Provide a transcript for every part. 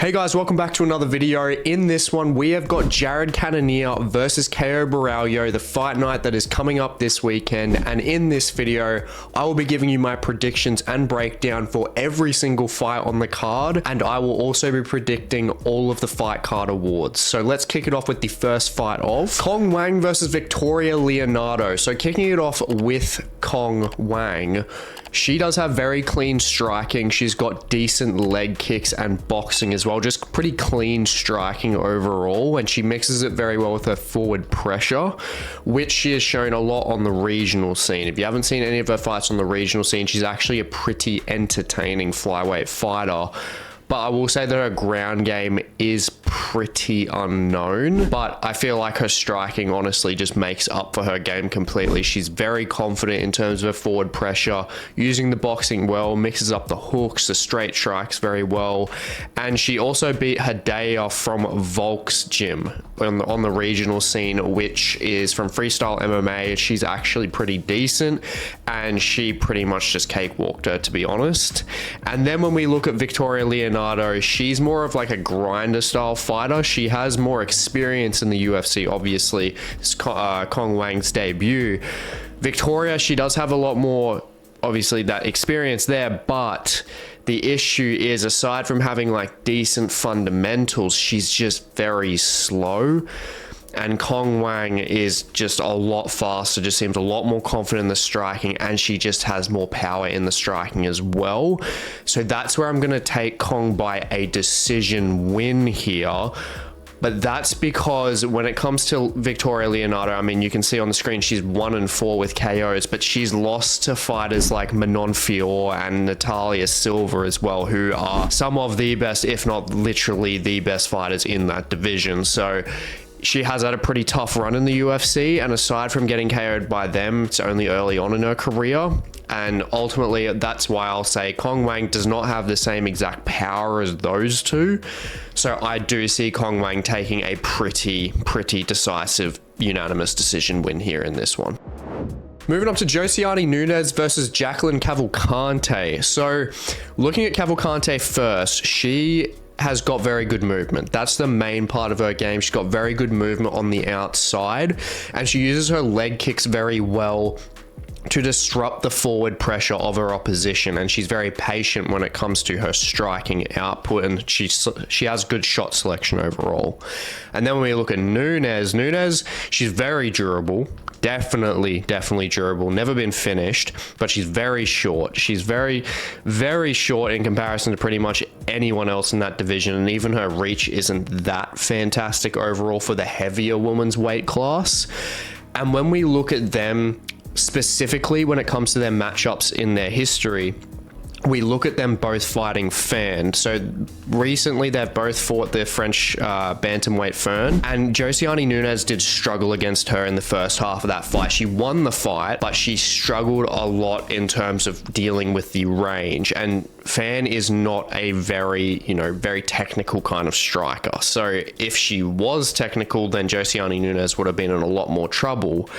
Hey guys, welcome back to another video. In this one, we have got Jared Cannonier versus Caio Borralho, the fight night that is coming up this weekend. And in this video, I will be giving you my predictions and breakdown for every single fight on the card. And I will also be predicting all of the fight card awards. So let's kick it off with the first fight of Cong Wang versus Victoria Leonardo. So kicking it off with Cong Wang. She does have very clean striking. She's got decent leg kicks and boxing as well. Just pretty clean striking overall. And she mixes it very well with her forward pressure, which she has shown a lot on the regional scene. If you haven't seen any of her fights on the regional scene, she's actually a pretty entertaining flyweight fighter. But I will say that her ground game is pretty unknown. But I feel like her striking honestly just makes up for her game completely. She's very confident in terms of her forward pressure, using the boxing well, mixes up the hooks, the straight strikes very well. And she also beat Hadea from Volk's gym on the regional scene, which is from freestyle MMA. She's actually pretty decent, and she pretty much just cakewalked her, to be honest. And then when we look at Victoria Leonardo, she's more of like a grinder style fighter. She has more experience in the UFC, obviously. It's Cong Wang's debut. Victoria, she does have a lot more, obviously, that experience there, but the issue is, aside from having like decent fundamentals, she's just very slow. And Cong Wang is just a lot faster, just seems a lot more confident in the striking, and she just has more power in the striking as well. So that's where I'm going to take Cong by a decision win here. But that's because when it comes to Victoria Leonardo, I mean, you can see on the screen she's 1-4 with KOs, but she's lost to fighters like Manon Fior and Natalia Silva as well, who are some of the best, if not literally the best fighters in that division. So she has had a pretty tough run in the UFC, and aside from getting KO'd by them, it's only early on in her career. And ultimately, that's why I'll say Cong Wang does not have the same exact power as those two. So I do see Cong Wang taking a pretty decisive unanimous decision win here in this one. Moving up to Josiane Nunes versus Jacqueline Cavalcante. So looking at Cavalcante first, she has got very good movement. That's the main part of her game. She's got very good movement on the outside, and she uses her leg kicks very well to disrupt the forward pressure of her opposition, and she's very patient when it comes to her striking output, and she has good shot selection overall. And then when we look at Nunes, she's very durable. Definitely durable. Never been finished, but she's very short. She's very short in comparison to pretty much anyone else in that division, and even her reach isn't that fantastic overall for the heavier women's weight class. And when we look at them specifically when it comes to their matchups in their history, we look at them both fighting Fan. So recently they've both fought the French bantamweight Fern, and Josiane Nunes did struggle against her in the first half of that fight. She won the fight, but she struggled a lot in terms of dealing with the range, and Fan is not a very technical kind of striker. So if she was technical, then Josiane Nunes would have been in a lot more trouble,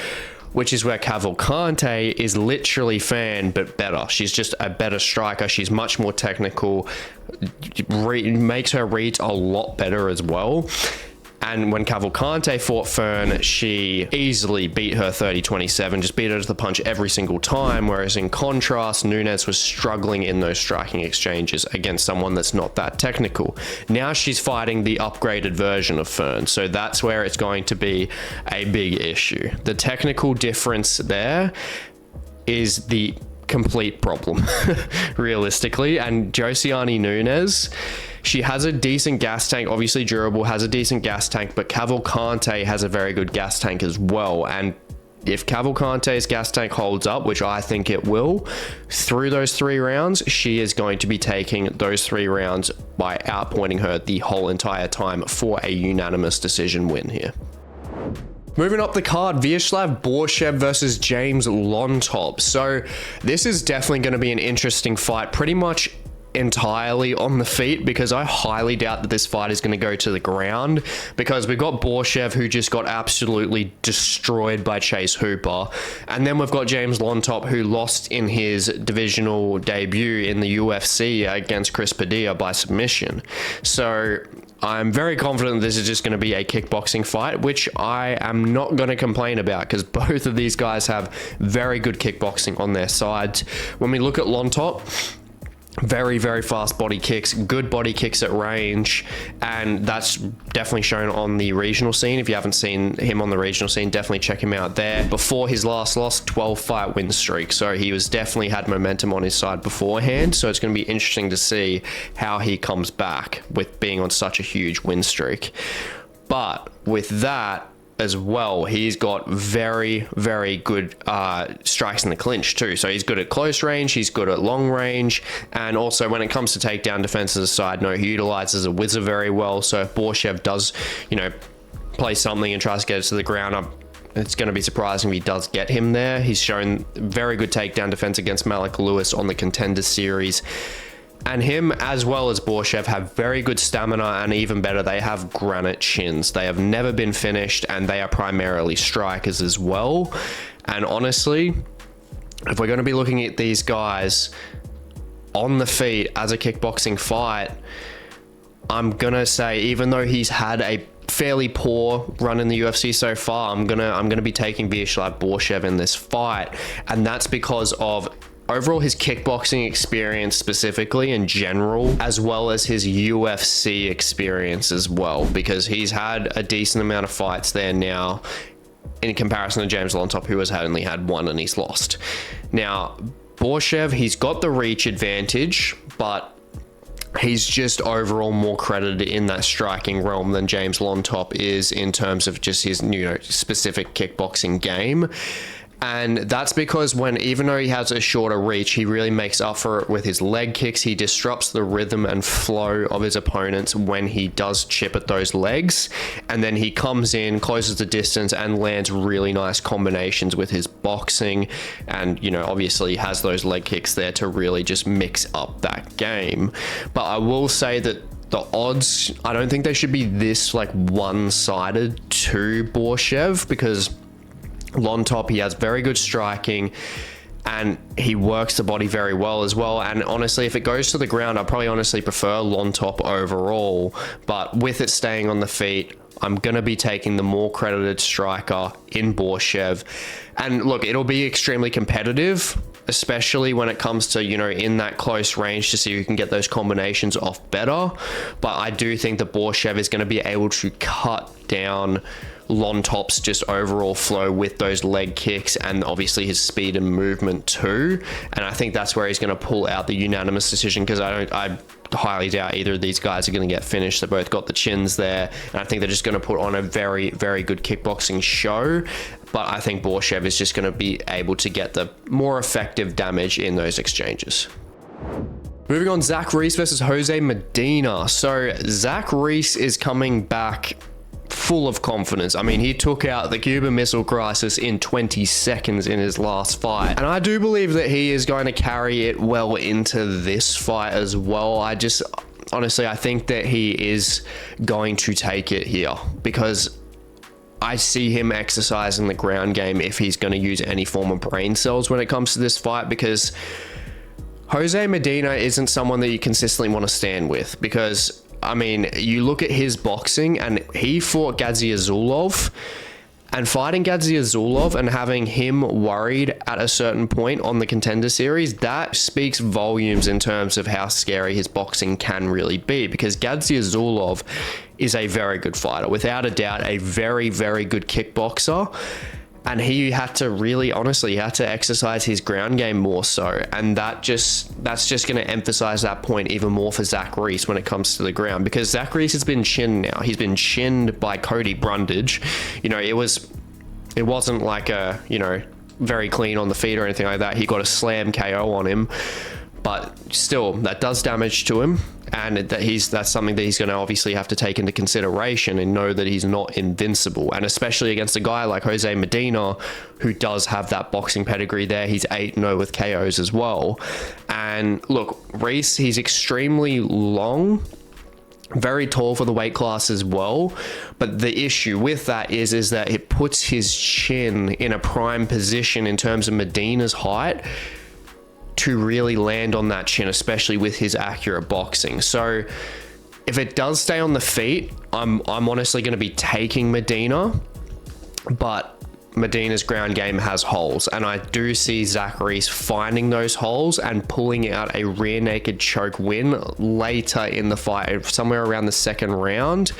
which is where Cavalcante is literally Fan, but better. She's just a better striker. She's much more technical, makes her reads a lot better as well. And when Cavalcante fought Fern, she easily beat her 30-27, just beat her to the punch every single time. Whereas in contrast, Nunes was struggling in those striking exchanges against someone that's not that technical. Now she's fighting the upgraded version of Fern, so that's where it's going to be a big issue. The technical difference there is the complete problem, realistically. And Josiane Nunes, she has a decent gas tank, obviously durable, has a decent gas tank, but Cavalcante has a very good gas tank as well. And if Cavalcante's gas tank holds up, which I think it will, through those 3 rounds, she is going to be taking those 3 rounds by outpointing her the whole entire time for a unanimous decision win here. Moving up the card, Viacheslav Borshchev versus James Llontop. So this is definitely going to be an interesting fight. Pretty much entirely on the feet, because I highly doubt that this fight is going to go to the ground, because we've got Borshchev, who just got absolutely destroyed by Chase Hooper, and then we've got James Llontop, who lost in his divisional debut in the UFC against Chris Padilla by submission. So I'm very confident this is just going to be a kickboxing fight, which I am not going to complain about, because both of these guys have very good kickboxing on their sides. When we look at Llontop, very, very fast body kicks, good body kicks at range, and that's definitely shown on the regional scene. If you haven't seen him on the regional scene, definitely check him out there. Before his last loss, 12 fight win streak, so he was definitely had momentum on his side beforehand, so it's going to be interesting to see how he comes back with being on such a huge win streak. But with that as well, he's got very, very good strikes in the clinch too. So he's good at close range, he's good at long range, and also when it comes to takedown defense as a side note, he utilizes a whizzer very well. So if Borshchev does, you know, play something and tries to get it to the ground, it's going to be surprising if he does get him there. He's shown very good takedown defense against Malik Lewis on the Contender Series. And him, as well as Borshchev, have very good stamina, and even better, they have granite chins. They have never been finished, and they are primarily strikers as well. And honestly, if we're going to be looking at these guys on the feet as a kickboxing fight, I'm going to say, even though he's had a fairly poor run in the UFC so far, I'm gonna be taking Viacheslav Borshchev in this fight, and that's because of overall his kickboxing experience specifically in general, as well as his UFC experience as well, because he's had a decent amount of fights there now in comparison to James Llontop, who has only had one and he's lost. Now, Borshchev, he's got the reach advantage, but he's just overall more credited in that striking realm than James Llontop is in terms of just his, you know, specific kickboxing game. And that's because even though he has a shorter reach, he really makes up for it with his leg kicks. He disrupts the rhythm and flow of his opponents when he does chip at those legs. And then he comes in, closes the distance, and lands really nice combinations with his boxing. And, you know, obviously has those leg kicks there to really just mix up that game. But I will say that the odds, I don't think they should be this like one-sided to Borshchev, because Llontop, he has very good striking and he works the body very well as well. And honestly, if it goes to the ground, I probably honestly prefer Llontop overall, but with it staying on the feet, I'm going to be taking the more credited striker in Borshchev. And look, it'll be extremely competitive, especially when it comes to, you know, in that close range to see who can get those combinations off better. But I do think that Borshchev is going to be able to cut down Llontop's just overall flow with those leg kicks, and obviously his speed and movement too. And I think that's where he's going to pull out the unanimous decision, because I highly doubt either of these guys are going to get finished. They both got the chins there, and I think they're just going to put on a very, very good kickboxing show. But I think Borshchev is just going to be able to get the more effective damage in those exchanges. Moving on, Zach Reese versus Jose Medina. So Zach Reese is coming back full of confidence. I mean, he took out the Cuban Missile Crisis in 20 seconds in his last fight. And I do believe that he is going to carry it well into this fight as well. Honestly, I think that he is going to take it here, because I see him exercising the ground game if he's going to use any form of brain cells when it comes to this fight, because Jose Medina isn't someone that you consistently want to stand with, because I mean, you look at his boxing, and he fought Gaziazulov, and fighting Gaziazulov and having him worried at a certain point on the Contender Series, that speaks volumes in terms of how scary his boxing can really be, because Gaziazulov is a very good fighter, without a doubt, a very, very good kickboxer. And he had to really, honestly, he had to exercise his ground game more so. And that's just going to emphasize that point even more for Zach Reese when it comes to the ground, because Zach Reese has been chinned now. He's been chinned by Cody Brundage. You know, it wasn't like a, you know, very clean on the feet or anything like that. He got a slam KO on him, but still, that does damage to him. And that's something that he's going to obviously have to take into consideration and know that he's not invincible. And especially against a guy like Jose Medina, who does have that boxing pedigree there. He's 8-0 with KOs as well. And look, Reese, he's extremely long, very tall for the weight class as well. But the issue with that is that it puts his chin in a prime position in terms of Medina's height to really land on that chin, especially with his accurate boxing. So if it does stay on the feet, I'm honestly going to be taking Medina, but Medina's ground game has holes, and I do see Zachary finding those holes and pulling out a rear naked choke win later in the fight, somewhere around the second round.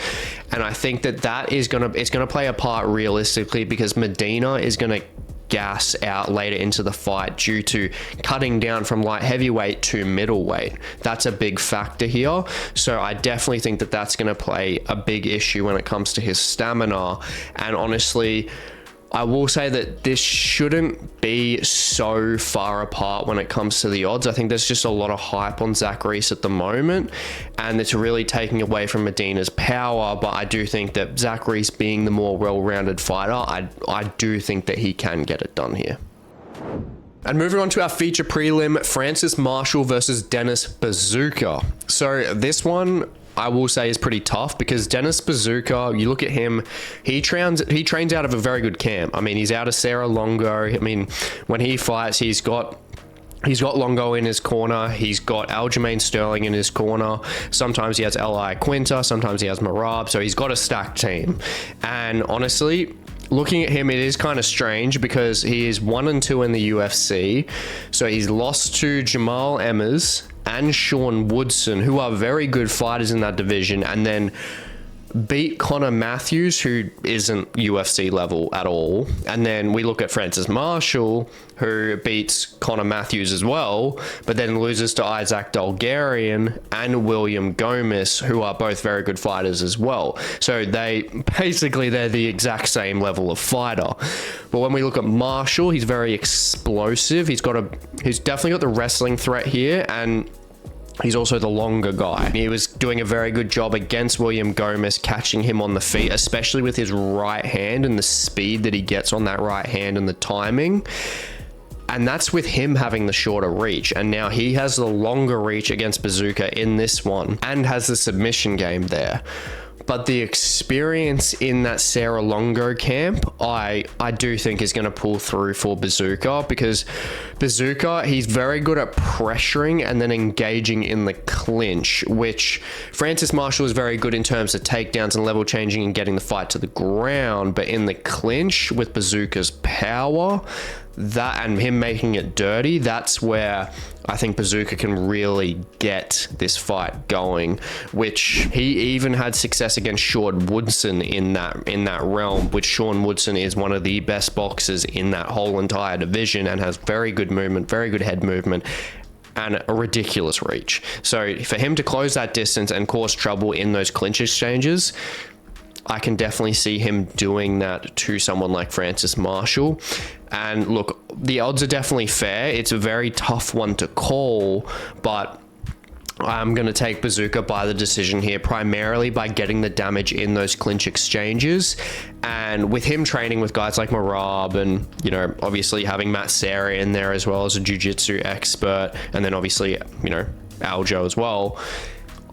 And I think that it's gonna play a part realistically, because Medina is gonna gas out later into the fight due to cutting down from light heavyweight to middleweight. That's a big factor here. So I definitely think that that's going to play a big issue when it comes to his stamina. And honestly, I will say that this shouldn't be so far apart when it comes to the odds. I think there's just a lot of hype on Zachary at the moment, and it's really taking away from Medina's power. But I do think that Zachary's being the more well-rounded fighter, I do think that he can get it done here. And moving on to our feature prelim, Francis Marshall versus Dennis Buzukja. So this one, I will say, is pretty tough, because Dennis Buzukja, you look at him, he trains out of a very good camp. I mean, he's out of Serra Longo. I mean, when he fights, he's got Longo in his corner. He's got Aljamain Sterling in his corner. Sometimes he has Eli Quinta. Sometimes he has Marab. So he's got a stacked team. And honestly, looking at him, it is kind of strange, because he is 1-2 in the UFC. So he's lost to Jamal Emmers and Sean Woodson, who are very good fighters in that division, and then beat Connor Matthews, who isn't UFC level at all. And then we look at Francis Marshall, who beats Connor Matthews as well, but then loses to Isaac Dolgarian and William Gomez, who are both very good fighters as well. So they're the exact same level of fighter. But when we look at Marshall, he's very explosive. He's definitely got the wrestling threat here, and he's also the longer guy. He was doing a very good job against William Gomez, catching him on the feet, especially with his right hand and the speed that he gets on that right hand and the timing. And that's with him having the shorter reach. And now he has the longer reach against Buzukja in this one, and has the submission game there. But the experience in that Serra Longo camp, I do think is going to pull through for Buzukja, because Buzukja, he's very good at pressuring and then engaging in the clinch, which Francis Marshall is very good in terms of takedowns and level changing and getting the fight to the ground. But in the clinch, with Buzukja's power, that and him making it dirty, that's where I think Buzukja can really get this fight going, which he even had success against Sean Woodson in that realm, which Sean Woodson is one of the best boxers in that whole entire division, and has very good movement, very good head movement, and a ridiculous reach. So for him to close that distance and cause trouble in those clinch exchanges, I can definitely see him doing that to someone like Francis Marshall. And look, the odds are definitely fair. It's a very tough one to call, but I'm going to take Buzukja by the decision here, primarily by getting the damage in those clinch exchanges. And with him training with guys like Marab, and, you know, obviously having Matt Serra in there as well as a jiu-jitsu expert, and then obviously, you know, Aljo as well,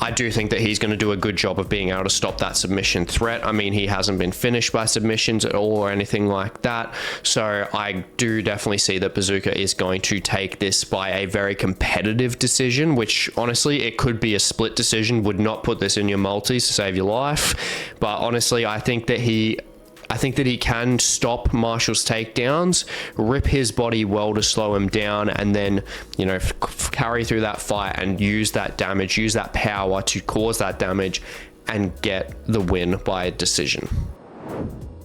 I do think that he's going to do a good job of being able to stop that submission threat. I mean, he hasn't been finished by submissions at all or anything like that. So I do definitely see that Buzukja is going to take this by a very competitive decision, which honestly, it could be a split decision. Would not put this in your multis to save your life. But honestly, I think that he can stop Marshall's takedowns, rip his body well to slow him down, and then, you know, carry through that fight and use that damage, use that power to cause that damage and get the win by a decision.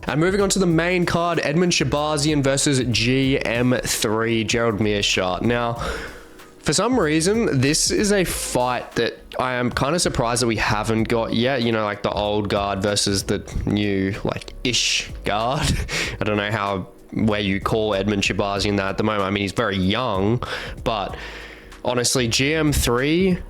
And moving on to the main card, Edmen Shahbazyan versus GM3, Gerald Meerschaert. Now, for some reason, this is a fight that I am kind of surprised that we haven't got yet. You know, like the old guard versus the new, like, ish guard. I don't know where you call Edmen Shahbazyan that at the moment. I mean, he's very young, but honestly, GM3,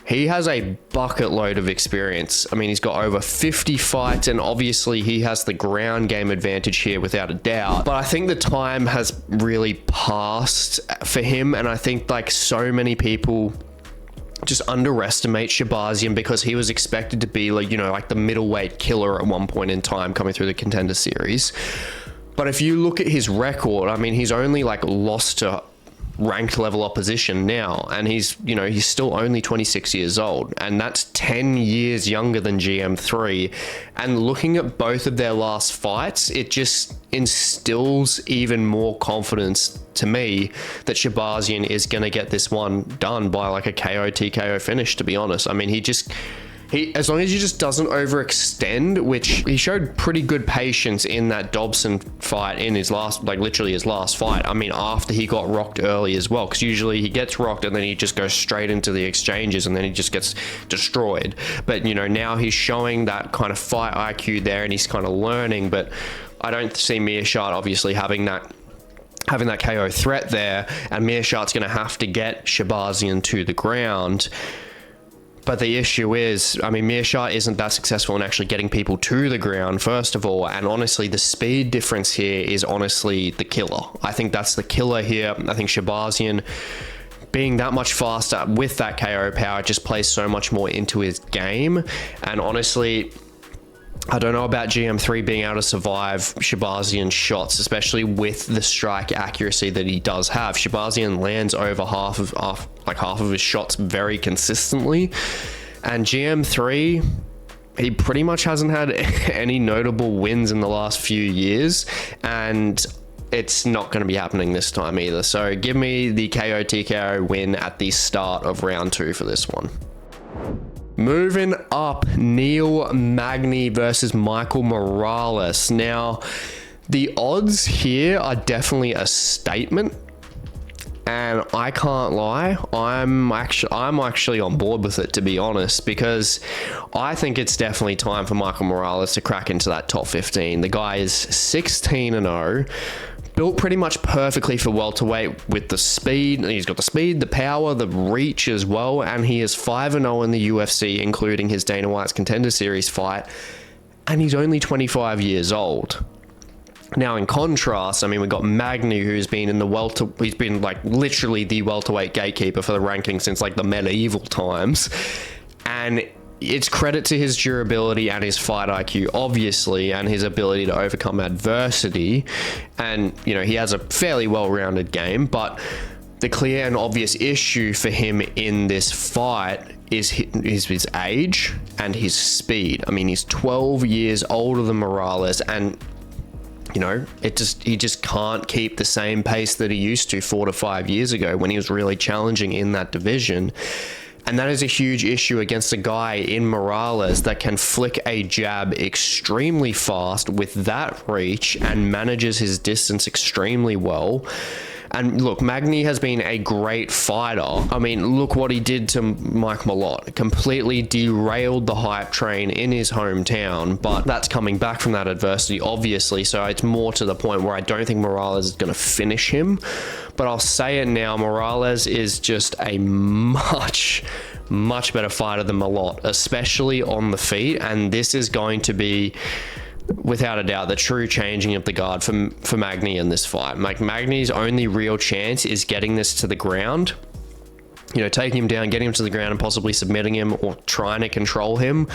he has a bucket load of experience. I mean, he's got over 50 fights, and obviously he has the ground game advantage here without a doubt. But I think the time has really passed for him, and I think like so many people just underestimate Shahbazyan because he was expected to be like, you know, like the middleweight killer at one point in time coming through the Contender Series. But if you look at his record, I mean, he's only like lost to ranked level opposition now, and he's, you know, he's still only 26 years old, and that's 10 years younger than GM3. And looking at both of their last fights, it just instills even more confidence to me that Shahbazyan is going to get this one done by like a KO TKO finish, to be honest. I mean, he as long as he just doesn't overextend, which he showed pretty good patience in that Dobson fight in his last, like literally his last fight. I mean, after he got rocked early as well, because usually he gets rocked and then he just goes straight into the exchanges and then he just gets destroyed. But, you know, now he's showing that kind of fight IQ there and he's kind of learning, but I don't see Meerschaert obviously having that KO threat there, and Meerschaert's going to have to get Shahbazyan to the ground. But the issue is, I mean, Meerschaert isn't that successful in actually getting people to the ground, first of all. And honestly, the speed difference here is honestly the killer. I think that's the killer here. I think Shahbazyan being that much faster with that KO power just plays so much more into his game. And honestly, I don't know about GM3 being able to survive Shahbazyan's shots, especially with the strike accuracy that he does have. Shahbazyan lands over half of his shots very consistently, and GM3, he pretty much hasn't had any notable wins in the last few years, and it's not going to be happening this time either. So give me the KO TKO win at the start of round 2 for this one. Moving up, Neil Magny versus Michael Morales. Now, the odds here are definitely a statement, and I can't lie, I'm actually on board with it, to be honest, because I think it's definitely time for Michael Morales to crack into that top 15. The guy is 16-0. Built pretty much perfectly for welterweight with the speed. He's got the speed, the power, the reach as well, and he is 5-0 in the UFC, including his Dana White's Contender Series fight, and he's only 25 years old. Now, in contrast, I mean, we've got Magny, who's been in the he's been like literally the welterweight gatekeeper for the ranking since like the medieval times, and it's credit to his durability and his fight IQ, obviously, and his ability to overcome adversity. And, you know, he has a fairly well-rounded game, but the clear and obvious issue for him in this fight is his age and his speed. I mean, he's 12 years older than Morales, and, you know, he just can't keep the same pace that he used to 4 to 5 years ago when he was really challenging in that division. And that is a huge issue against a guy in Morales that can flick a jab extremely fast with that reach and manages his distance extremely well. And look, Magny has been a great fighter. I mean, look what he did to Mike Malott. Completely derailed the hype train in his hometown, but that's coming back from that adversity, obviously. So it's more to the point where I don't think Morales is going to finish him. But I'll say it now, Morales is just a much better fighter than Malott, especially on the feet. And this is going to be, without a doubt, the true changing of the guard for Magny in this fight. Like, Magny's only real chance is getting this to the ground, you know, taking him down, getting him to the ground and possibly submitting him or trying to control him.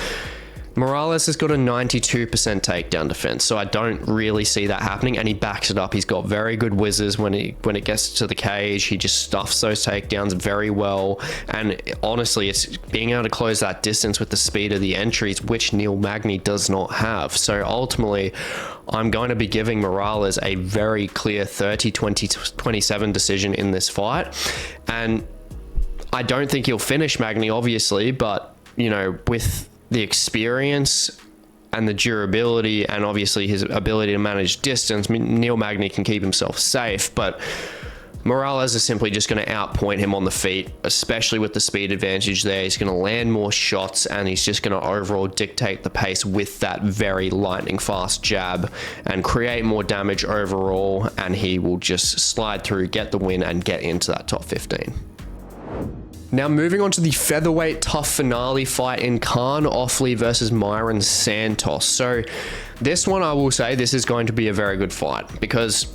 Morales has got a 92% takedown defense, so I don't really see that happening, and he backs it up. He's got very good whizzes when it gets to the cage. He just stuffs those takedowns very well, and honestly, it's being able to close that distance with the speed of the entries, which Neil Magny does not have. So ultimately, I'm going to be giving Morales a very clear 30-20-27 decision in this fight, and I don't think he'll finish Magny, obviously, but, you know, with the experience and the durability and obviously his ability to manage distance, Neil Magny can keep himself safe, but Morales is simply just going to outpoint him on the feet, especially with the speed advantage there. He's going to land more shots, and he's just going to overall dictate the pace with that very lightning fast jab and create more damage overall, and he will just slide through, get the win, and get into that top 15. Now moving on to the featherweight TUF finale fight in Kaan Ofli versus Mairon Santos. So this one, I will say, this is going to be a very good fight because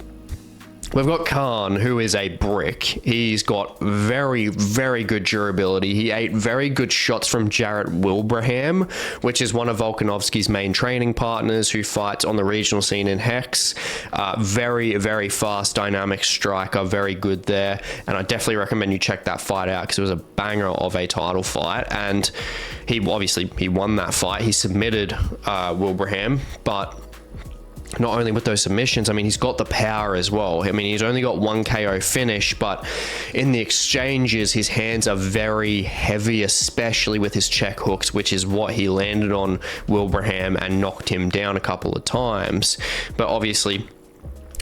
we've got Kaan, who is a brick. He's got very, very good durability. He ate very good shots from Jarrett Wilbraham, which is one of Volkanovski's main training partners who fights on the regional scene in Hex. Very, very fast, dynamic striker, very good there. And I definitely recommend you check that fight out because it was a banger of a title fight. And he won that fight. He submitted Wilbraham, but not only with those submissions, I mean, he's got the power as well. I mean, he's only got one KO finish, but in the exchanges, his hands are very heavy, especially with his check hooks, which is what he landed on Wilbraham and knocked him down a couple of times. But obviously,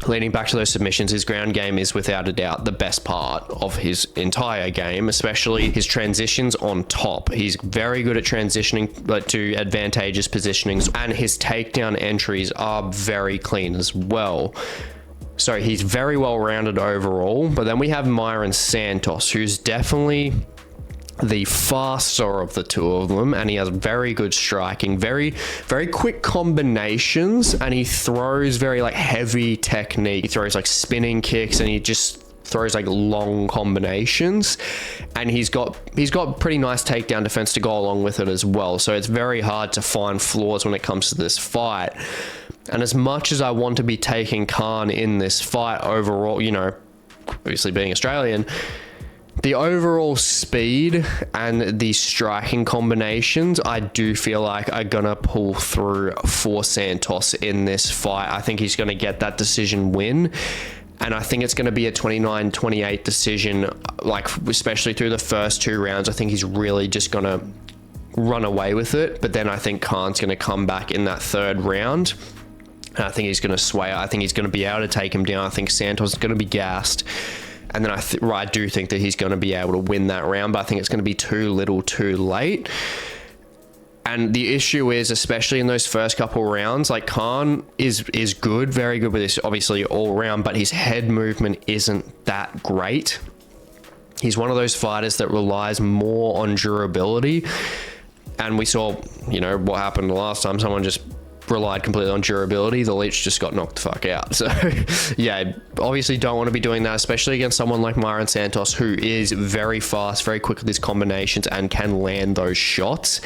leading back to those submissions, his ground game is without a doubt the best part of his entire game, especially his transitions on top. He's very good at transitioning to advantageous positionings, and his takedown entries are very clean as well. So he's very well rounded overall. But then we have Mairon Santos, who's definitely the faster of the two of them, and he has very good striking, very quick combinations, and he throws very like heavy technique. He throws like spinning kicks, and he just throws like long combinations, and he's got pretty nice takedown defense to go along with it as well. So it's very hard to find flaws when it comes to this fight. And as much as I want to be taking Kaan in this fight overall, you know, obviously being Australian, the overall speed and the striking combinations, I do feel like are going to pull through for Santos in this fight. I think he's going to get that decision win. And I think it's going to be a 29-28 decision, like especially through the first two rounds. I think he's really just going to run away with it. But then I think Kaan's going to come back in that third round. And I think he's going to sway. I think he's going to be able to take him down. I think Santos is going to be gassed. And then I do think that he's going to be able to win that round, but I think it's going to be too little too late. And the issue is, especially in those first couple rounds, like Kaan is good, very good with this, obviously all round, but his head movement isn't that great. He's one of those fighters that relies more on durability. And we saw, you know, what happened the last time. Someone just relied completely on durability. The leech just got knocked the fuck out. So yeah, obviously don't want to be doing that, especially against someone like Mairon Santos, who is very fast, very quick with his combinations and can land those shots.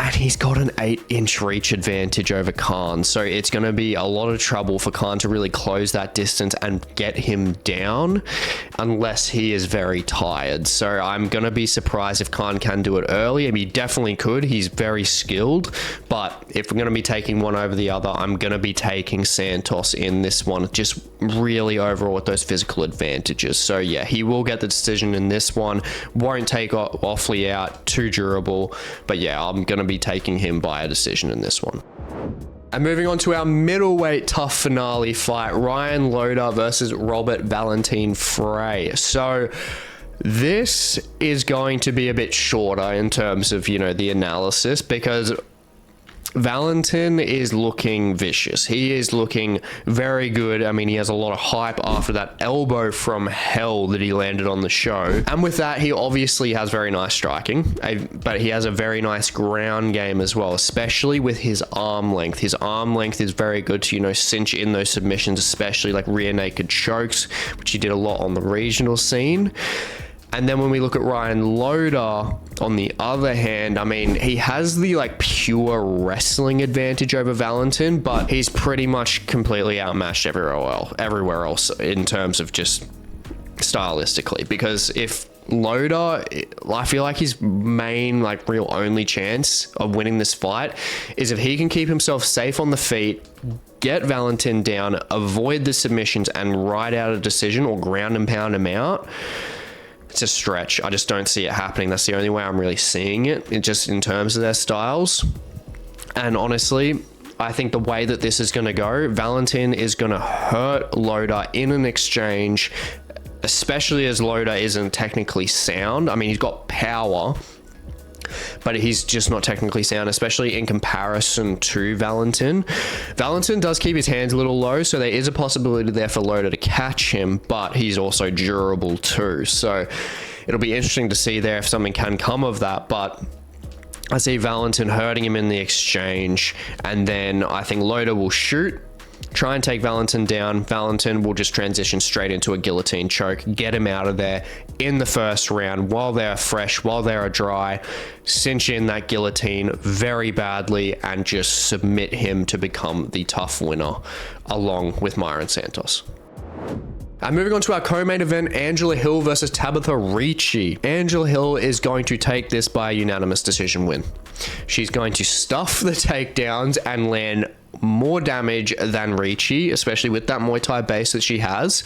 And he's got an 8-inch reach advantage over Kaan. So it's going to be a lot of trouble for Kaan to really close that distance and get him down unless he is very tired. So I'm going to be surprised if Kaan can do it early. I mean, he definitely could. He's very skilled. But if we're going to be taking one over the other, I'm going to be taking Santos in this one, just really overall with those physical advantages. So yeah, he will get the decision in this one. Won't take Ofli out, too durable. But yeah, I'm going to be taking him by a decision in this one. And moving on to our middleweight TUF finale fight, Ryan Loder versus Robert Valentin Frey. So this is going to be a bit shorter in terms of, you know, the analysis, because Valentin is looking vicious. He is looking very good. I mean, he has a lot of hype after that elbow from hell that he landed on the show. And with that, he obviously has very nice striking, but he has a very nice ground game as well, especially with his arm length. His arm length is very good to, you know, cinch in those submissions, especially like rear naked chokes, which he did a lot on the regional scene. And then when we look at Ryan Loder, on the other hand, I mean, he has the like pure wrestling advantage over Valentin, but he's pretty much completely outmatched everywhere else in terms of just stylistically. Because if Loder, I feel like his main, like real only chance of winning this fight is if he can keep himself safe on the feet, get Valentin down, avoid the submissions, and ride out a decision or ground and pound him out. It's a stretch. I just don't see it happening. That's the only way I'm really seeing it, just in terms of their styles. And honestly, I think the way that this is going to go, Valentin is going to hurt Loder in an exchange, especially as Loder isn't technically sound. I mean, he's got power, but he's just not technically sound, especially in comparison to Valentin. Valentin does keep his hands a little low, so there is a possibility there for Loder to catch him, but he's also durable too. So it'll be interesting to see there if something can come of that. But I see Valentin hurting him in the exchange, and then I think Loder will shoot, try and take Valentin down. Valentin will just transition straight into a guillotine choke, get him out of there in the first round while they're fresh, while they're dry, cinch in that guillotine very badly, and just submit him to become the TUF winner along with Mairon Santos. And moving on to our co-main event, Angela Hill versus Tabatha Ricci. Angela Hill is going to take this by a unanimous decision win. She's going to stuff the takedowns and land more damage than Ricci, especially with that Muay Thai base that she has,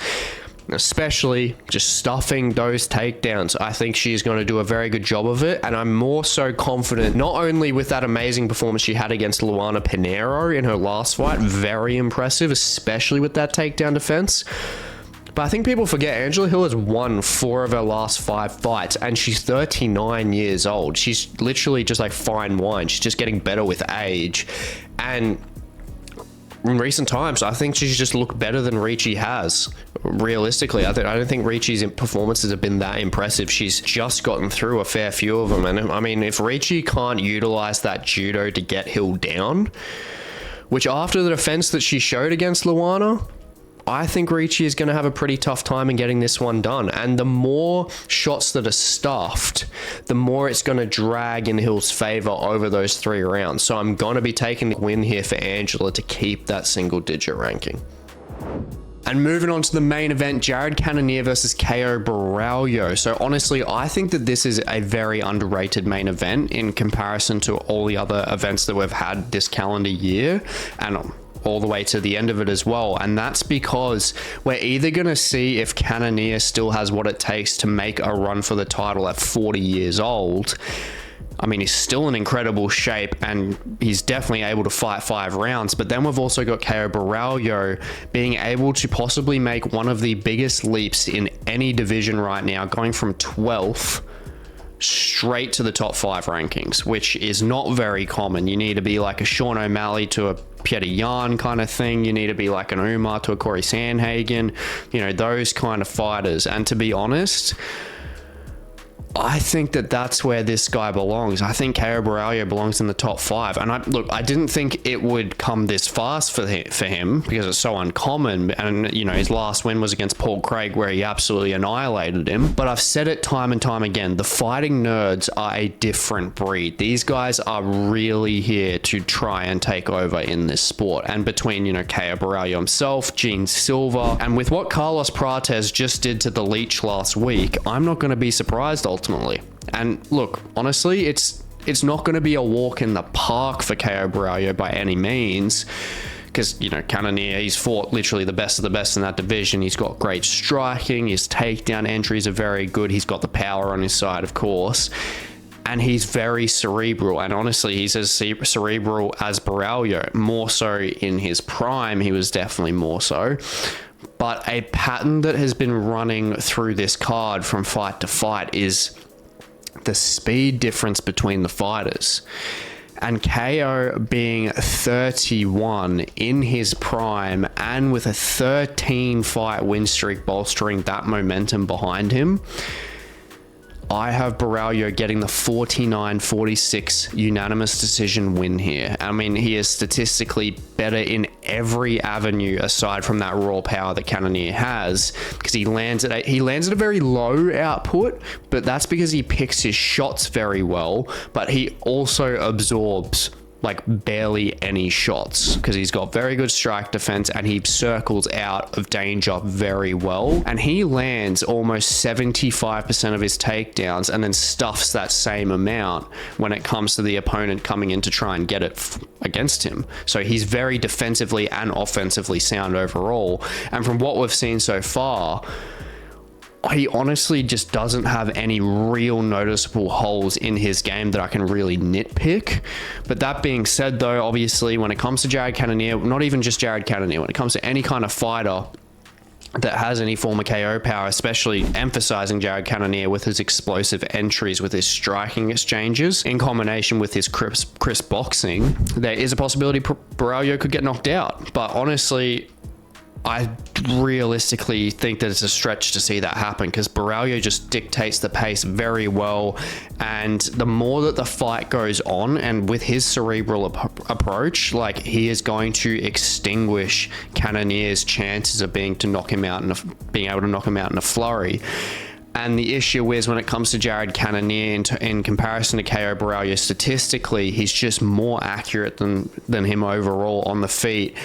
especially just stuffing those takedowns. I think she's going to do a very good job of it, and I'm more so confident not only with that amazing performance she had against Luana Pinheiro in her last fight, very impressive, especially with that takedown defense. But I think people forget Angela Hill has won 4 of her last 5 fights, and she's 39 years old. She's literally just like fine wine. She's just getting better with age. And in recent times, I think she's just looked better than Ricci has. Realistically, I don't think Ricci's performances have been that impressive. She's just gotten through a fair few of them. And I mean, if Ricci can't utilize that judo to get Hill down, which after the defense that she showed against Luana, I think Ricci is going to have a pretty tough time in getting this one done. And the more shots that are stuffed, the more it's going to drag in Hill's favor over those 3 rounds. So I'm going to be taking the win here for Angela to keep that single-digit ranking. And moving on to the main event, Jared Cannonier versus Caio Borralho. So honestly, I think that this is a very underrated main event in comparison to all the other events that we've had this calendar year, and all the way to the end of it as well. And that's because we're either going to see if Cannonier still has what it takes to make a run for the title at 40 years old. I mean, he's still in incredible shape, and he's definitely able to fight 5 rounds. But then we've also got Caio Borralho being able to possibly make one of the biggest leaps in any division right now, going from 12th straight to the top 5 rankings, which is not very common. You need to be like a Sean O'Malley to a Petr Yan kind of thing. You need to be like an Umar to a Corey Sandhagen, you know, those kind of fighters. And to be honest, I think that that's where this guy belongs. I think Caio Borralho belongs in the top 5. And I didn't think it would come this fast for him because it's so uncommon. And, you know, his last win was against Paul Craig, where he absolutely annihilated him. But I've said it time and time again, the fighting nerds are a different breed. These guys are really here to try and take over in this sport. And between, you know, Caio Borralho himself, Gene Silva, and with what Carlos Prates just did to the Leech last week, I'm not going to be surprised ultimately. And look, honestly, it's not going to be a walk in the park for Caio Borralho by any means, because, you know, Cannonier, he's fought literally the best of the best in that division. He's got great striking, his takedown entries are very good, he's got the power on his side, of course, and he's very cerebral. And honestly, he's as cerebral as Borralho, more so in his prime. He was definitely more so. But a pattern that has been running through this card from fight to fight is the speed difference between the fighters. And Caio being 31 in his prime and with a 13 fight win streak bolstering that momentum behind him, I have Borralho getting the 49-46 unanimous decision win here. I mean, he is statistically better in every avenue aside from that raw power that Cannonier has, because he lands at a very low output, but that's because he picks his shots very well, but he also absorbs like barely any shots because he's got very good strike defense and he circles out of danger very well, and he lands almost 75% of his takedowns and then stuffs that same amount when it comes to the opponent coming in to try and get it against him. So he's very defensively and offensively sound overall, and from what we've seen so far, he honestly just doesn't have any real noticeable holes in his game that I can really nitpick. But that being said, though, obviously when it comes to Jared Cannonier, not even just Jared Cannonier, when it comes to any kind of fighter that has any form of KO power, especially emphasizing Jared Cannonier with his explosive entries, with his striking exchanges, in combination with his crisp boxing, there is a possibility Borralho could get knocked out. But honestly, I realistically think that it's a stretch to see that happen, because Borralho just dictates the pace very well, and the more that the fight goes on, and with his cerebral approach, like, he is going to extinguish Cannonier's chances of being able to knock him out in a flurry. And the issue is, when it comes to Jared Cannonier, in comparison to Caio Borralho, statistically, he's just more accurate than him overall on the feet,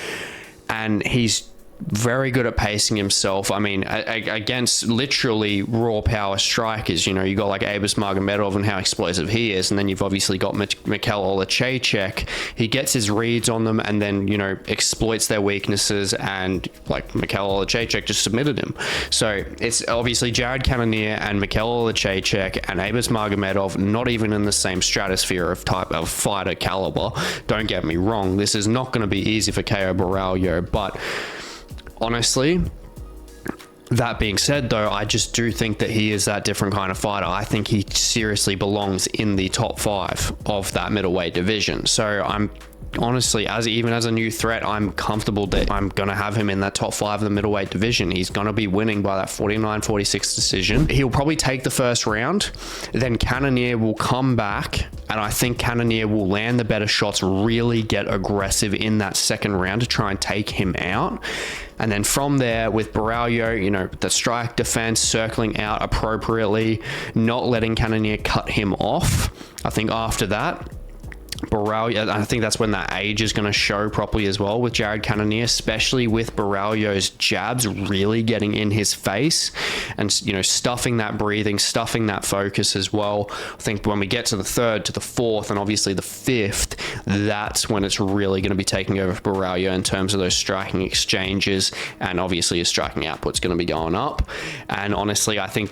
and he's very good at pacing himself. I mean, against literally raw power strikers, you know, you got like Abus Magomedov and how explosive he is, and then you've obviously got Mikel Olajaychik. He gets his reads on them and then, you know, exploits their weaknesses, and like Mikel Olajaychik just submitted him. So it's obviously Jared Cannonier and Mikel Olajaychik and Abus Magomedov, not even in the same stratosphere of type of fighter caliber. Don't get me wrong, this is not going to be easy for Caio Borralho, but honestly, that being said, though, I just do think that he is that different kind of fighter. I think he seriously belongs in the top 5 of that middleweight division. So I'm honestly, even as a new threat, I'm comfortable that I'm going to have him in that top 5 of the middleweight division. He's going to be winning by that 49-46 decision. He'll probably take the first round. Then Cannonier will come back, and I think Cannonier will land the better shots, really get aggressive in that second round to try and take him out. And then from there, with Borralho, you know, the strike defense, circling out appropriately, not letting Cannonier cut him off. I think after that, Borralho, I think that's when that age is going to show properly as well with Jared Cannonier, especially with Borralho's jabs really getting in his face and, you know, stuffing that breathing, stuffing that focus as well. I think when we get to the third, to the fourth, and obviously the fifth, that's when it's really going to be taking over for Borralho in terms of those striking exchanges, and obviously his striking output's going to be going up. And honestly, I think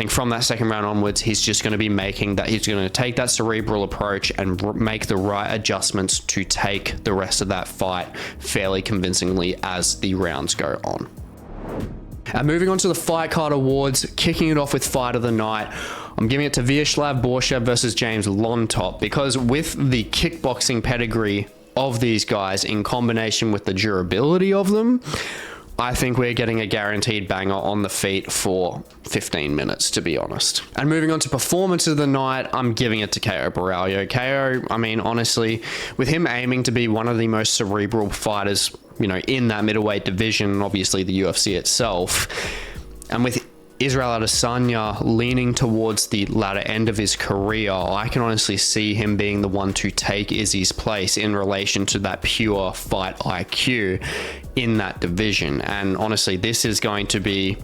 from that second round onwards, he's just going to be making that, he's going to take that cerebral approach and make the right adjustments to take the rest of that fight fairly convincingly as the rounds go on. And moving on to the Fight Card Awards, kicking it off with Fight of the Night, I'm giving it to Viacheslav Borshchev versus James Llontop, because with the kickboxing pedigree of these guys in combination with the durability of them, I think we're getting a guaranteed banger on the feet for 15 minutes, to be honest. And moving on to performance of the night, I'm giving it to Caio Borralho. Caio, I mean, honestly, with him aiming to be one of the most cerebral fighters, you know, in that middleweight division, and obviously the UFC itself, and with Israel Adesanya leaning towards the latter end of his career, I can honestly see him being the one to take Izzy's place in relation to that pure fight IQ in that division. And honestly, this is going to be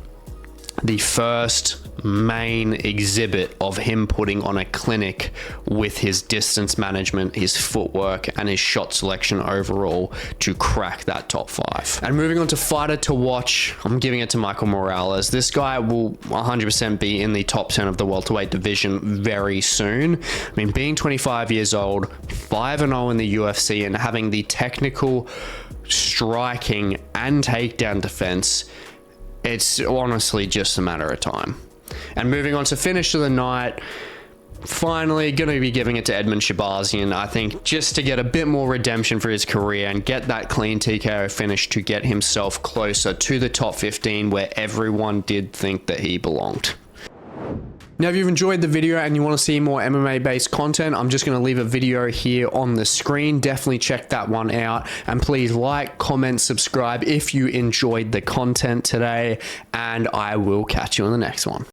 the first main exhibit of him putting on a clinic with his distance management, his footwork, and his shot selection overall to crack that top 5. And moving on to fighter to watch, I'm giving it to Michael Morales. This guy will 100% be in the top 10 of the welterweight division very soon. I mean, being 25 years old, 5-0 in the UFC, and having the technical, striking, and takedown defense, it's honestly just a matter of time. And moving on to finish of the night, finally going to be giving it to Edmen Shahbazyan, I think, just to get a bit more redemption for his career and get that clean TKO finish to get himself closer to the top 15 where everyone did think that he belonged. Now, if you've enjoyed the video and you want to see more MMA based content, I'm just going to leave a video here on the screen. Definitely check that one out, and please like, comment, subscribe if you enjoyed the content today, and I will catch you on the next one.